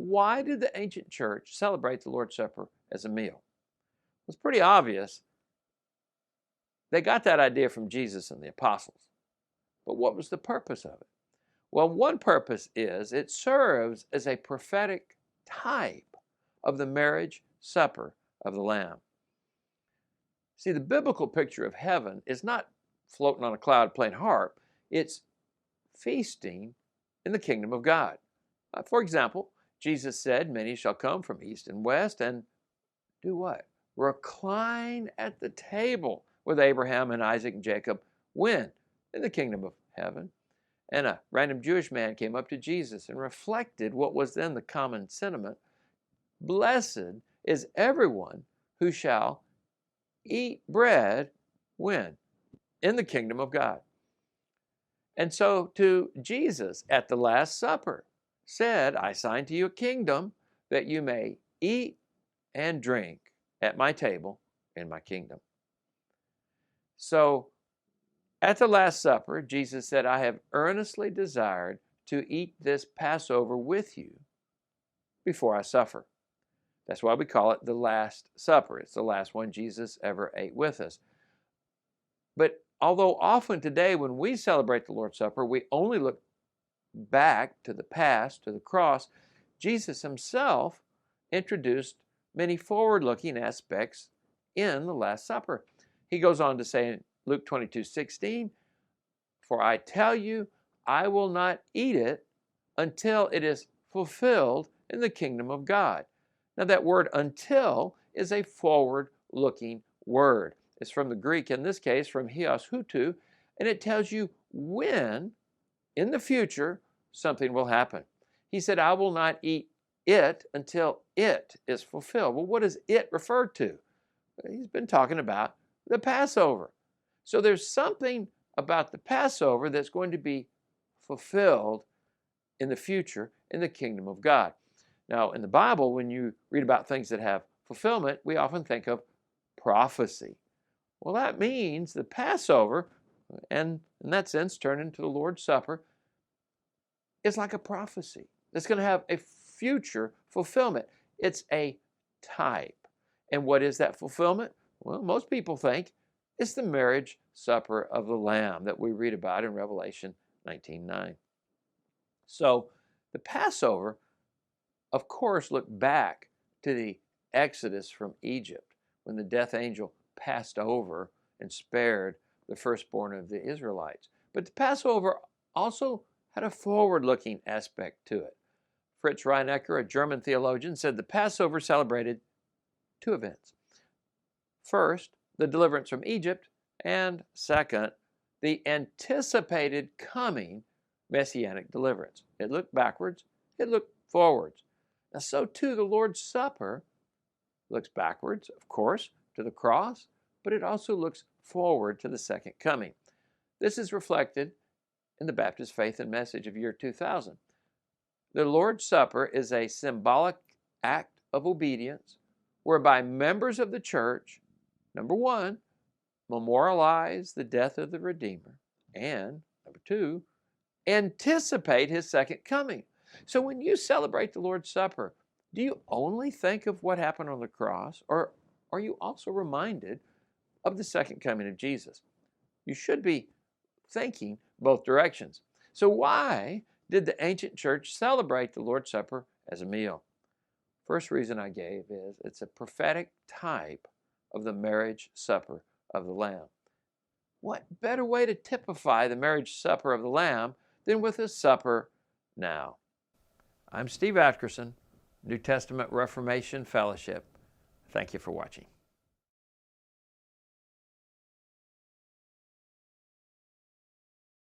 why did the ancient church celebrate the Lord's Supper as a meal? It's pretty obvious. They got that idea from Jesus and the apostles. But what was the purpose of it? Well, one purpose is it serves as a prophetic type of the marriage supper of the Lamb. See, the biblical picture of heaven is not floating on a cloud playing harp. It's feasting in the kingdom of God. For example, Jesus said, many shall come from east and west and do what? Recline at the table with Abraham and Isaac and Jacob. When? In the kingdom of heaven. And a random Jewish man came up to Jesus and reflected what was then the common sentiment. Blessed is everyone who shall eat bread, when? In the kingdom of God. And so to Jesus at the Last Supper said, I assign to you a kingdom that you may eat and drink at my table in my kingdom. So at the Last Supper, Jesus said, I have earnestly desired to eat this Passover with you before I suffer. That's why we call it the Last Supper. It's the last one Jesus ever ate with us. But although often today when we celebrate the Lord's Supper, we only look back to the past, to the cross, Jesus himself introduced many forward-looking aspects in the Last Supper. He goes on to say in Luke 22:16, for I tell you, I will not eat it until it is fulfilled in the kingdom of God. Now that word until is a forward-looking word. It's from the Greek, in this case, from hios hutu, and it tells you when, in the future, something will happen. He said, I will not eat it until it is fulfilled. Well, what does it refer to? He's been talking about the Passover. So there's something about the Passover that's going to be fulfilled in the future in the kingdom of God. Now, in the Bible, when you read about things that have fulfillment, we often think of prophecy. Well, that means the Passover, and in that sense, turned into the Lord's Supper, is like a prophecy. It's going to have a future fulfillment. It's a type. And what is that fulfillment? Well, most people think it's the marriage supper of the Lamb that we read about in Revelation 19:9. So the Passover, of course, looked back to the Exodus from Egypt when the death angel passed over and spared the firstborn of the Israelites. But the Passover also had a forward-looking aspect to it. Fritz Reinecker, a German theologian, said the Passover celebrated two events. First, the deliverance from Egypt, and second, the anticipated coming messianic deliverance. It looked backwards, it looked forwards. Now, so too the Lord's Supper looks backwards, of course, to the cross, but it also looks forward to the second coming. This is reflected in the Baptist Faith and Message of year 2000. The Lord's Supper is a symbolic act of obedience whereby members of the church, number one, memorialize the death of the Redeemer, and number two, anticipate his second coming. So when you celebrate the Lord's Supper, do you only think of what happened on the cross, or are you also reminded of the second coming of Jesus? You should be thinking both directions. So why did the ancient church celebrate the Lord's Supper as a meal? First reason I gave is it's a prophetic type of the marriage supper of the Lamb. What better way to typify the marriage supper of the Lamb than with a supper now? I'm Steve Atkerson, New Testament Reformation Fellowship. Thank you for watching.